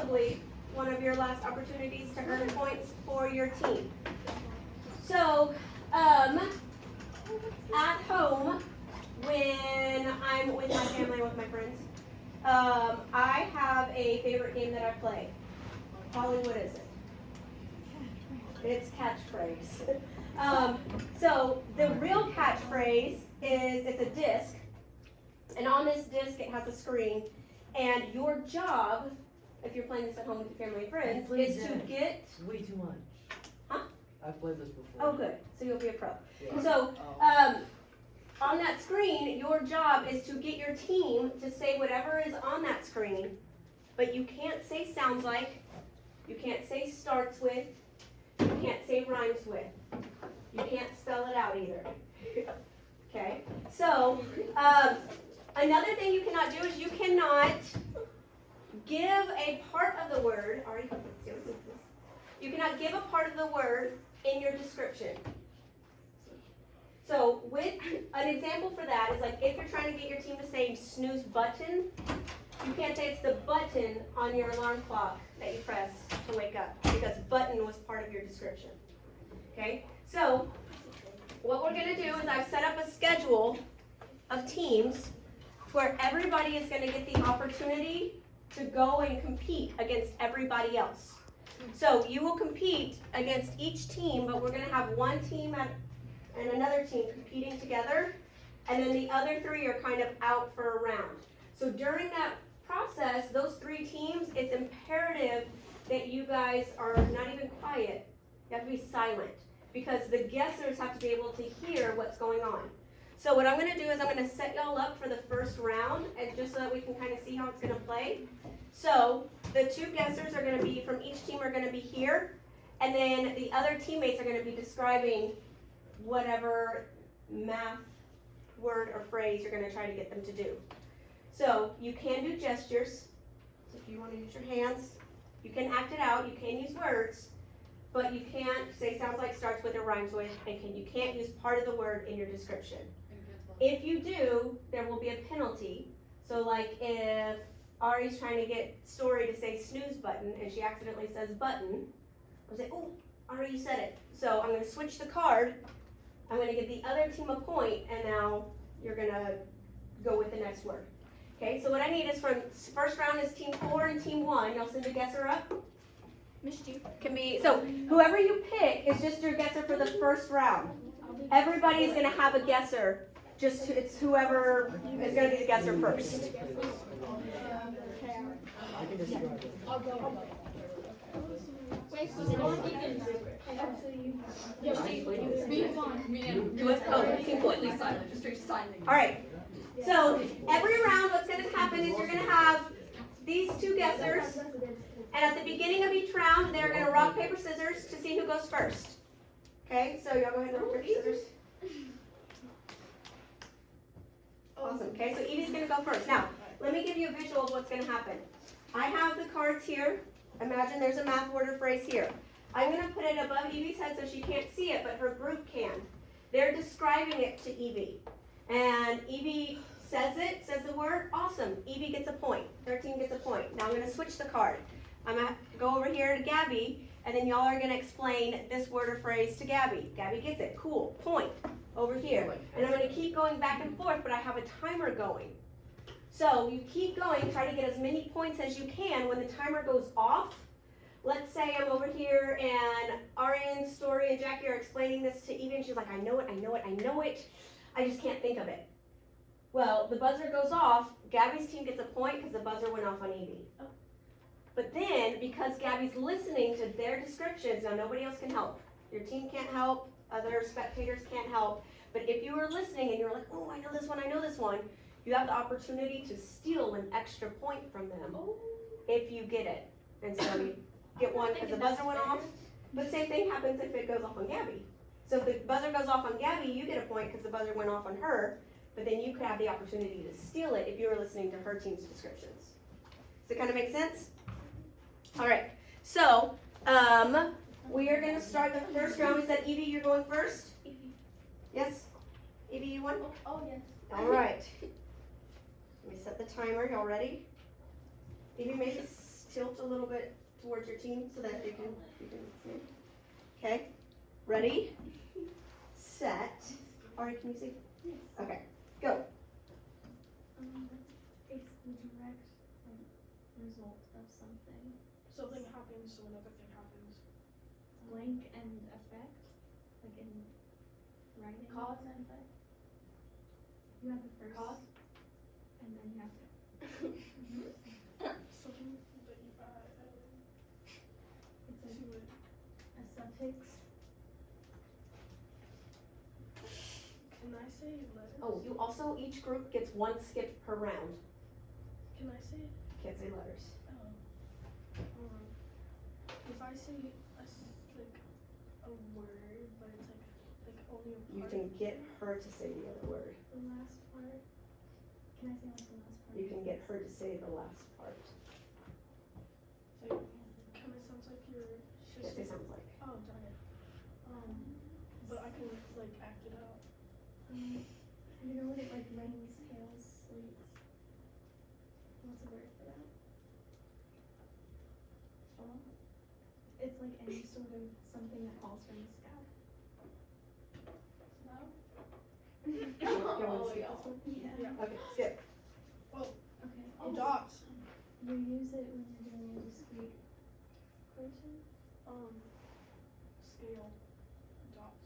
probably one of your last opportunities to earn points for your team. So, at home, when I'm with my family, with my friends, I have a favorite game that I play. Holly, what is it? It's catchphrase. So the real catchphrase is, it's a disc, and on this disc it has a screen, and your job, if you're playing this at home with your family and friends, is to get... Way too much. Huh? I've played this before. Oh, good. So you'll be a pro. Yeah. So, on that screen, your job is to get your team to say whatever is on that screen, but you can't say sounds like, you can't say starts with, you can't say rhymes with. You can't spell it out either. Okay? So, another thing you cannot do is you cannot give a part of the word, you cannot give a part of the word in your description. So, with an example for that is like if you're trying to get your team to say snooze button, you can't say it's the button on your alarm clock that you press to wake up, because button was part of your description. Okay? So, what we're going to do is I've set up a schedule of teams where everybody is going to get the opportunity to go and compete against everybody else. So, you will compete against each team, but we're going to have one team and another team competing together, and then the other three are kind of out for a round. So during that process, those three teams, it's imperative that you guys are not even quiet. You have to be silent, because the guessers have to be able to hear what's going on. So what I'm going to do is I'm going to set y'all up for the first round, and just so that we can kind of see how it's going to play. So the two guessers are going to be, from each team are going to be here, and then the other teammates are going to be describing whatever math word or phrase you're going to try to get them to do. So you can do gestures. So if you want to use your hands, you can act it out. You can use words, but you can't say sounds like, starts with, or rhymes with, and you can't use part of the word in your description. If you do, there will be a penalty. So like if Ari's trying to get Story to say snooze button and she accidentally says button, I'll say, oh, Ari, you said it. So I'm going to switch the card. I'm going to give the other team a point, and now you're going to go with the next word. Okay, so what I need is from first round is team 4 and team 1. Y'all send a guesser up. Can be, so whoever you pick is just your guesser for the first round. Everybody is going to have a guesser. Just it's whoever is going to be the guesser first. All right. So every round, what's going to happen is you're going to have these two guessers, and at the beginning of each round, they're going to rock, paper, scissors to see who goes first. Okay. So y'all go ahead and rock, paper, scissors. Awesome. Okay. So Evie's going to go first. Now, let me give you a visual of what's going to happen. I have the cards here. Imagine there's a math word or phrase here. I'm going to put it above Evie's head so she can't see it, but her group can. They describing it to Evie. And Evie says it, says the word, awesome. Evie gets a point. 13 gets a point. Now I'm going to switch the card. I'm going to go over here to Gabby, and then y'all are going to explain this word or phrase to Gabby. Gabby gets it. Cool. Point. Over here. And I'm going to keep going back and forth, but I have a timer going. So you keep going, try to get as many points as you can. When the timer goes off, let's say I'm over here and Arian, Story, and Jackie are explaining this to Evie, and she's like, I know it, I know it, I know it. I just can't think of it. Well, the buzzer goes off. Gabby's team gets a point because the buzzer went off on Evie. But then, because Gabby's listening to their descriptions, now nobody else can help. Your team can't help. Other spectators can't help. But if you were listening and you're like, oh, I know this one, I know this one, you have the opportunity to steal an extra point from them if you get it. And so you get one because the buzzer went off. But same thing happens if it goes off on Gabby. So if the buzzer goes off on Gabby, you get a point because the buzzer went off on her. But then you could have the opportunity to steal it if you were listening to her team's descriptions. Does it kind of make sense? All right. So we are going to start the first round. Is that Evie, you're going first? Yes? Evie, you won? Oh, yes. All right. Let me set the timer. Y'all ready? Evie, make a tilt a little bit towards your team so that you can see. Okay, ready, set. Ari, can you see? Yes. Okay, go. It's the direct result of something. Something happens, so another thing happens. Blank and effect, like in writing. Cause and effect. You have the first. Cause? And then you have to. Something that you add It's to it. a suffix. Can I say letters? Oh, you also, each group gets one skip per round. Can I say? Can't say letters. If I say like a word, but it's like only a You part. can get her to say the other word. The last part. Can I say like the last part? You can get her to say the last part. Kind of sounds like you're Can't say sounds like. Oh darn it. But I can like act it out. You know what it like rings, hails, sleeps. What's the word for that? It's like any sort of something that falls from the sky. You want to skip this one? Yeah. Okay, skip. Okay. Dots. You use it when you're doing a discrete equation. Scale. Dots.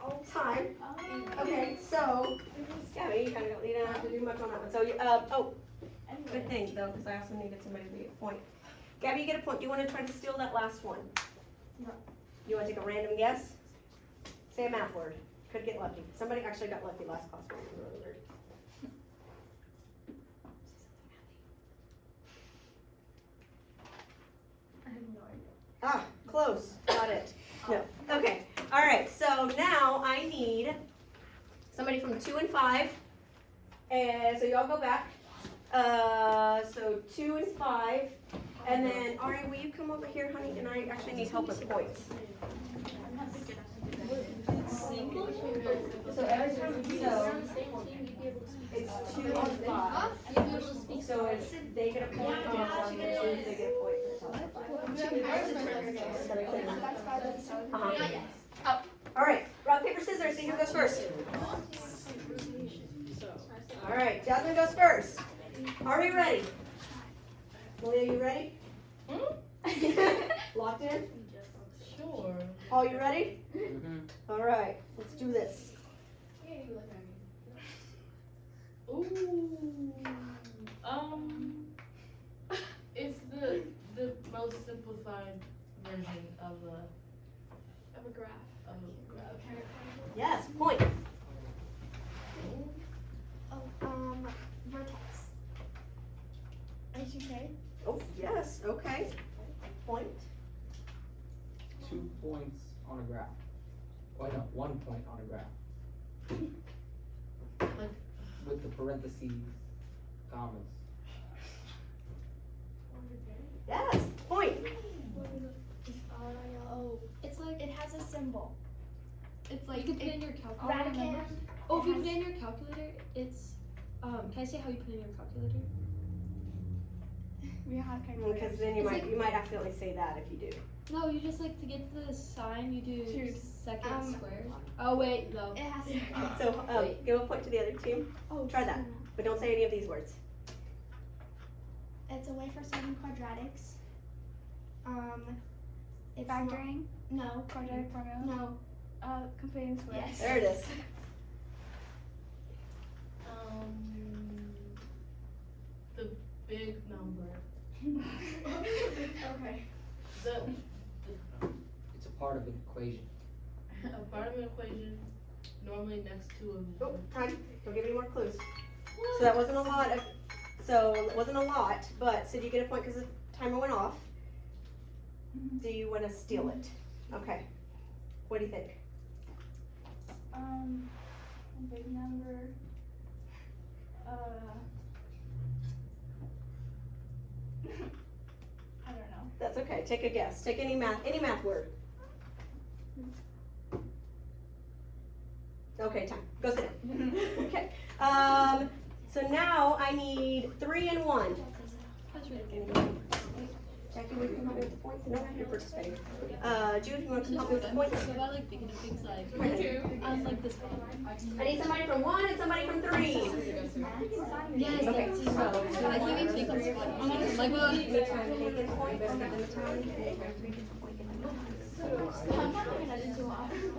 All time. Okay, so, Gabby, you kind of you don't have to do much on that one. So, good thing though, because I also needed somebody to get a point. Gabby, you get a point. Do you want to try to steal that last one? No. You want to take a random guess? Say a math word. Could get lucky. Somebody actually got lucky last class. When we wrote a word. I have no idea. Ah, close. Got it. No. Okay. All right. So now I need somebody from 2 and 5. And so y'all go back. So 2 and 5. And then Ari, will you come over here, honey? And I actually need help with points. So every time it's 2 and 5. So it's they get a point on top of it, they get a point for Uh-huh. All right, rock, paper, scissors, see who goes first. All right, Jasmine goes first. Are we ready? Malia, you ready? Locked in? Sure. Paul, you ready? Mm-hmm. All right, let's do this. Ooh. It's the most simplified version of Of a graph. a graph. Yes, point. Vertex. HUK. Oh, yes, okay. Point. 2 points on a graph. Oh no, 1 point on a graph. Like, With the parentheses, commas. Yes, point. Oh, it's like it has a symbol. It's like You can put in your calculator. Vatican. Oh, if you put in your calculator, it's can I say how you put in your calculator? We have Because then It's like- you might accidentally say that if you do. No, you just like to get the sign, you do Dude, second squared. Oh wait, no. It has. So give a point to the other team, Oh, try that. but don't say any of these words. It's a way for solving quadratics. Factoring. No. Quadratic formula. No. Completing squares. Yes. There it is. The big number. Okay. The It's a part of an equation. a part of an equation, normally next to a. Oh, time. Don't give any more clues. So that wasn't a lot of. So it wasn't a lot, but so you get a point because the timer went off. Do you want to steal it? Okay. What do you think? A big number. I don't know. That's okay. Take a guess. Take any math word. Okay, time. Go sit down. Okay. So now I need 3 and 1. Jackie, will you come help me with the points? No, you're participating. Jude, you want to come help me with the points? So about like thinking of things like like this one. I need somebody from 1 and somebody from 3. Yes. Okay, so. I can't even think of one. Like what? Anytime they get points, give them a time. Anytime 3 gets a point, give them a time.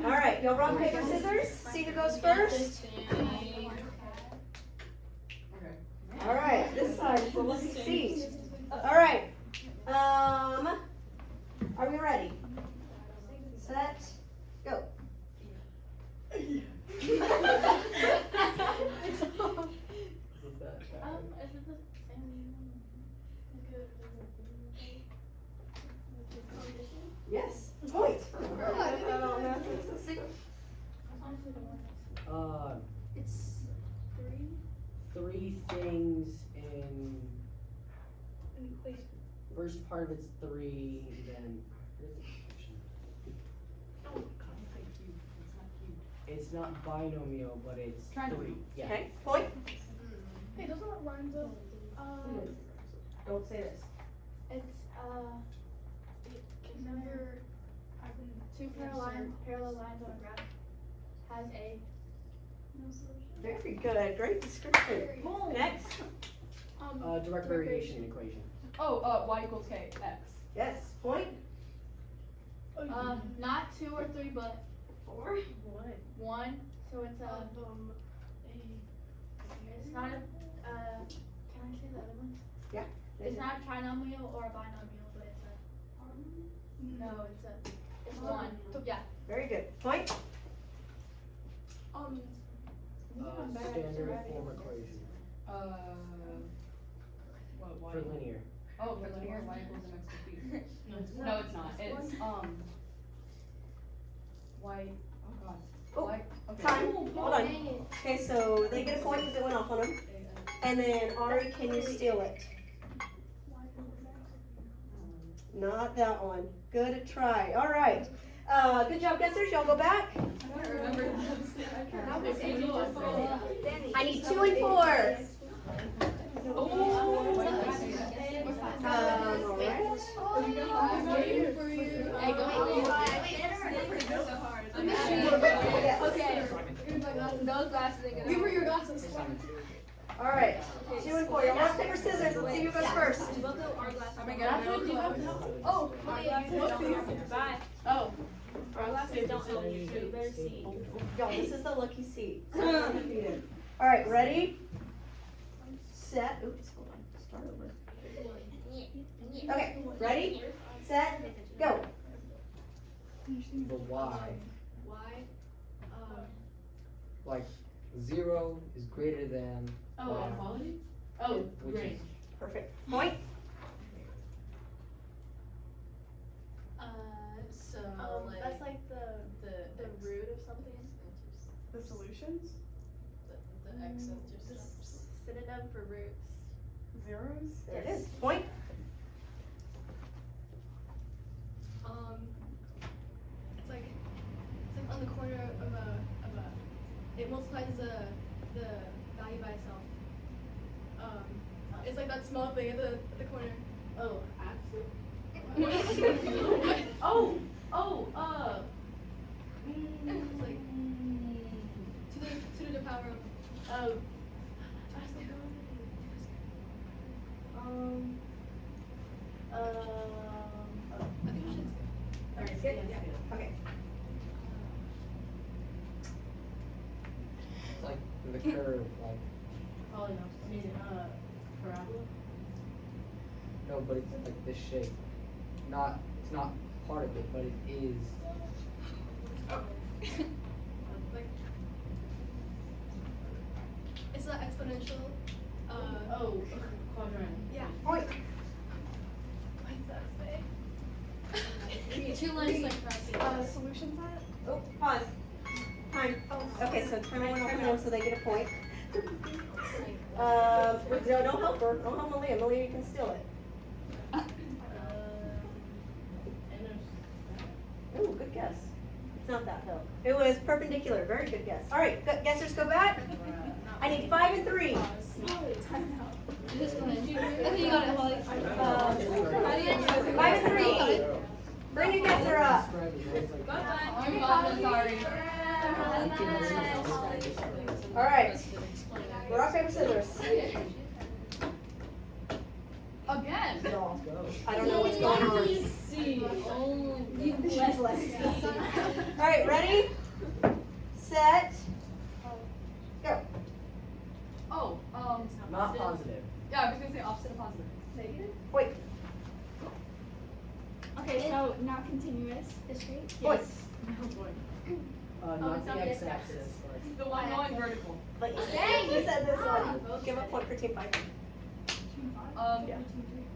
All right, y'all rock, paper, scissors. See who goes first. All right, this side is the lucky seat. All right. Are we ready? Set, go. Is it the same? Yes, point. It's 3 things in an equation. first part of it's 3, then it's not binomial, but it's 3. Yeah. Okay, point. Hey, doesn't that rhyme though? Don't say this. It's Can never. two parallel lines on a graph has a no solution. Very good, great description. Next, Direct variation equation. Y equals K, X. yes, point. Not 2 or 3, but 4. What? 1. So it's it's not a can I say the other ones? Yeah. It's not a trinomial or a binomial, but it's a no, it's 1. Yeah. Very good, point. Standard form equation What, for linear. Oh, for linear, Y equals mx plus b. No, it's not. It's, Y, oh god. Oh, Y, okay. Time, hold on. Okay, so they get a point because it went off on them. And then Ari, can you steal it? Not that one. Good try. All right. Good job, guessers. Y'all go back. I need 2 and 4. All right. Okay. Those glasses ain't gonna. Give her your glasses. All right. 2 and 4. Y'all rock, paper, scissors. Let's see who goes first. Oh, Bye. Oh. Our glasses don't help you, so you better see. Y'all, this is the lucky seat. Undefeated. All right, ready? Set. Oops, hold on. Start over. Okay, ready? Set. Go. The Y, Why? like 0 is greater than Oh, Y, equality? Oh, which great. is Perfect. Point. So that's like the root of something. The solutions? the x of just Synonym for roots. Zeros? There it is. Point. It's like on the corner of a it multiplies the value by itself. It's like that small thing at the corner. Oh, axis? It's Oh, like to the power of oh, I think we should skip. Alright, skip? Yeah. Okay. it's like the curve, like polynomial, I mean, parabola? no, but it's like this shape. Not, it's not part of it, but it is. Like it's not exponential. Oh, quadrant. Yeah. Point. What's that say? 2 lines like crossing. Solution set? Oh, pause. Time. Okay, so time went off on them, so they get a point. No, don't help her. Don't help Malia. Malia, you can steal it. Ooh, good guess. It's not that hill. It was perpendicular. Very good guess. All right, guessers go back. I need 5 and 3. Is this one? Okay, you got it, Holly. 5 and 3. Bring your guesser up. I'm sorry. All right. Rock, paper, scissors. Again. I don't know what's going on. All right, ready? Set. Go. Oh, Not positive. yeah, I was gonna say opposite of positive. Negative? Wait. Okay, so not continuous. Is straight? Wait. Not it's the not the x-axis. The one going vertical. But dang, you said this one. Give a point for team 5. Yeah.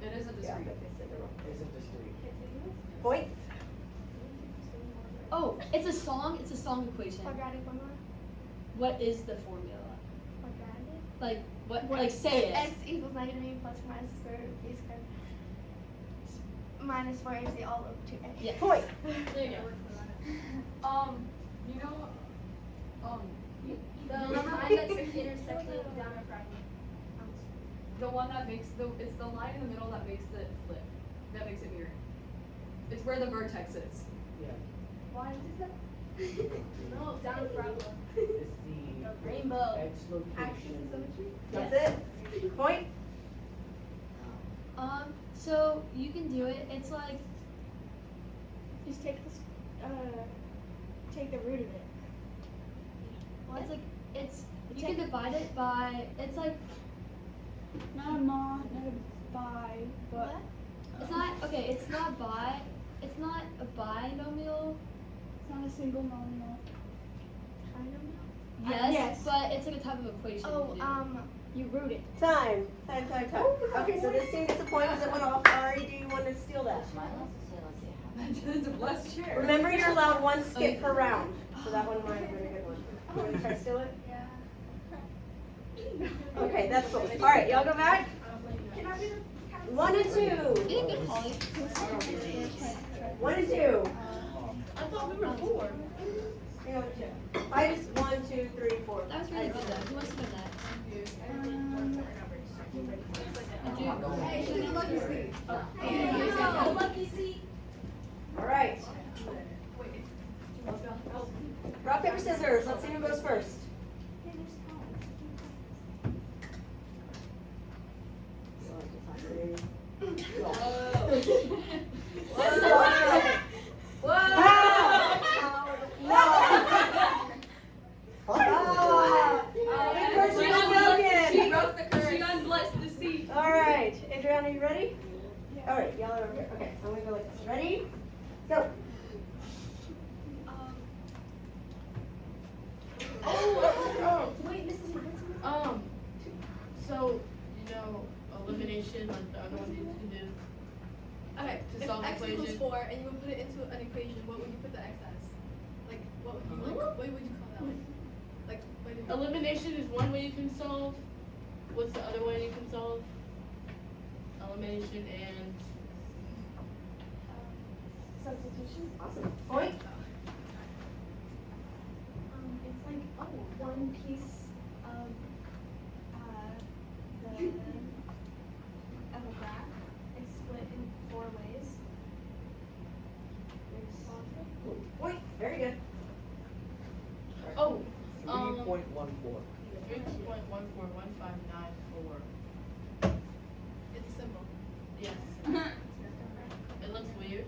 It is a Yeah, discrete. but they said they're wrong. Is it discrete? Point. Oh, it's a song equation. Quadratic formula? What is the formula? Quadratic? Like, like say it. X equals negative e plus or minus the square root of b squared. Minus 4ac all over 2a. Yeah. Point. There you go. You know, The line that's intersecting down a fragment. the one that makes it's the line in the middle that makes it flip. That makes it mirror. It's where the vertex is. Yeah. Why is that? No, down a fragment. It's the Rainbow. x Axis location. and symmetry? That's it. Point. So you can do it. It's like Just take this, take the root of it. it's like you can divide it by it's like Not a mod, not a bi, but it's not okay. It's not a binomial. it's not a single nominal. Yes, Yes. but it's like a type of equation. Oh, you do. You root it. Time. Time. Okay, so this team gets a point because it went off. Ari, do you want to steal that? It's a blessed chair. Remember, you're allowed 1 skip per round. So that one might have been a good one. You want to try to steal it? Yeah. Okay, that's cool. All right, y'all go back. Can I read 1 and 2. You did good, Holly. 1 and 2. I thought we were 4. Hang on, 2. I just 1, 2, 3, 4. That was really good though. Who wants to win that? Hey, she's a lucky seat. Oh, lucky seat. All right. Rock, paper, scissors. Let's see who goes first. She broke the curse. She unblessed the seat. All right, Adriana, you ready? All right, y'all are over here. Okay, so I'm gonna go like this. Ready? Go. Wait, Mrs. So, elimination, like the other one you can do. Okay, To if solve x equals equation. 4 and you would put it into an equation, what would you put the x as? Like, what would you what would you call that? Like, what did you Elimination is one way you can solve. What's the other way you can solve? Elimination and Substitution? Awesome. Point. It's like one piece of a graph. It's split in 4 ways. Point. Very good. oh, 3.14. 3.141594. It's a symbol. Yes. It looks weird.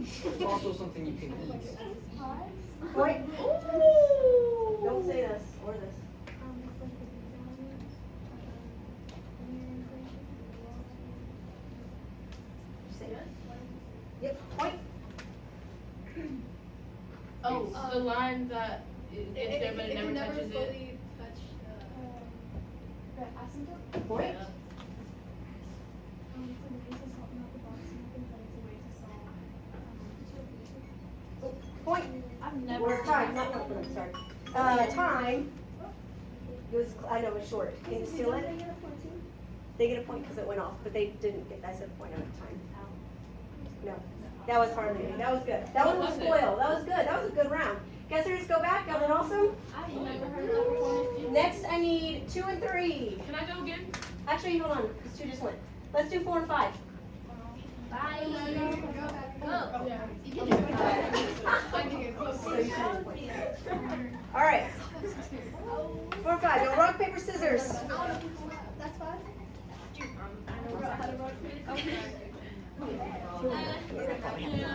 It's also something you can eat. Point. Don't say this or this. It's like the value of linear equation. Say it. Yep. Point. Oh, the line that is there but it never can never touches it. fully touch The asymptote? Point. Yeah. It's a way to solve, not the box method, but it's a way to solve. Point. I've never. Or time. Not point. Sorry. Time. It was. I know it was short. Can you steal it? They get a point because it went off, but they didn't get. I said point out of time. No. That was hardly any. That was good. That one was What was it? foil. That was good. That was a good round. Guys, let's go back. Y'all did awesome. I've never heard of that before. Next, I need 2 and 3. Can I go again? Actually, hold on. Because 2 just went. Let's do 4 and 5. Bye. All right. 4 and 5. Y'all rock, paper, scissors. That's fine.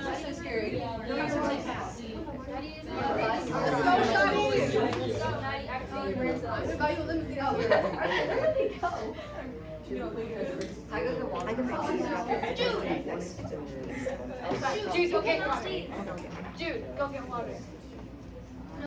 That's so scary. Jude, go get water. Jude, go get water.